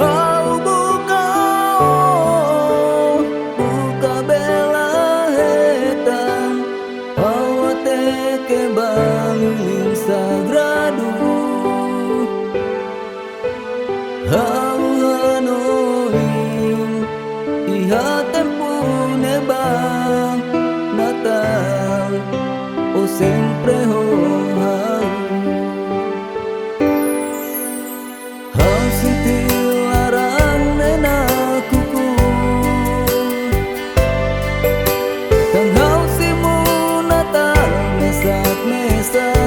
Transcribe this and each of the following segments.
Oh buka, oh, buka bela hetang, awate ke baliling sagrado. Hau hanoin, iha tempune bang Natal, o sempre ho hau. Hau sentir larang nena kuku, tang hau simu Natal mesak-mesak.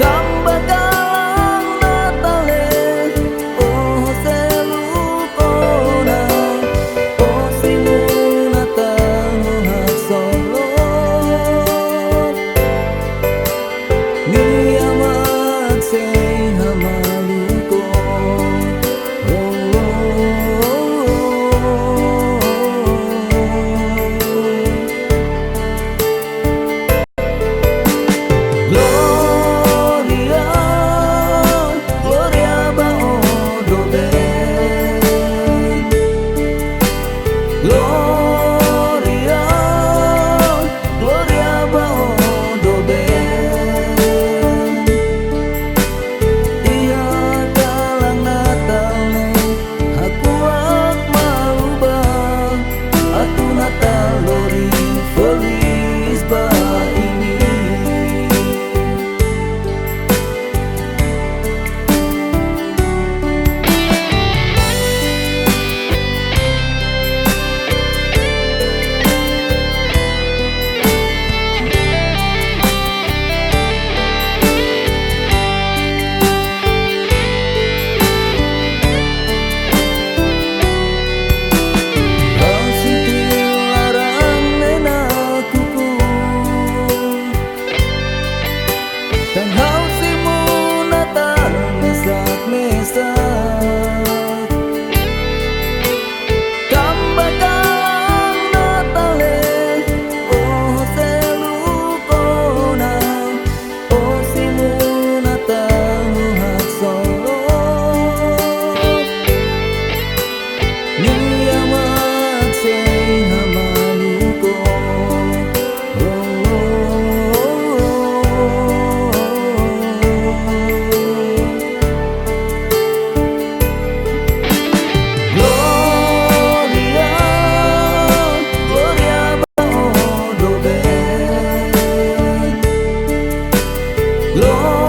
Tambah galang Natale, oh selukona, oh simu Natal hak solot. Ni amat say hamaluko, Gloria, Gloria bao do ben. Gloria, Gloria bao do ben. Iya dalang Natal ne aku ak mau bang, atu Natal lori feliz ba ini. Kau sentil larang nena kuku, tang hau simu Natal mesak-mesak. Tambah galang Natale, oh selukona, oh simu Natal hak solot. Ni amat say hamaluko, Gloria, Gloria bao do ben. Gloria,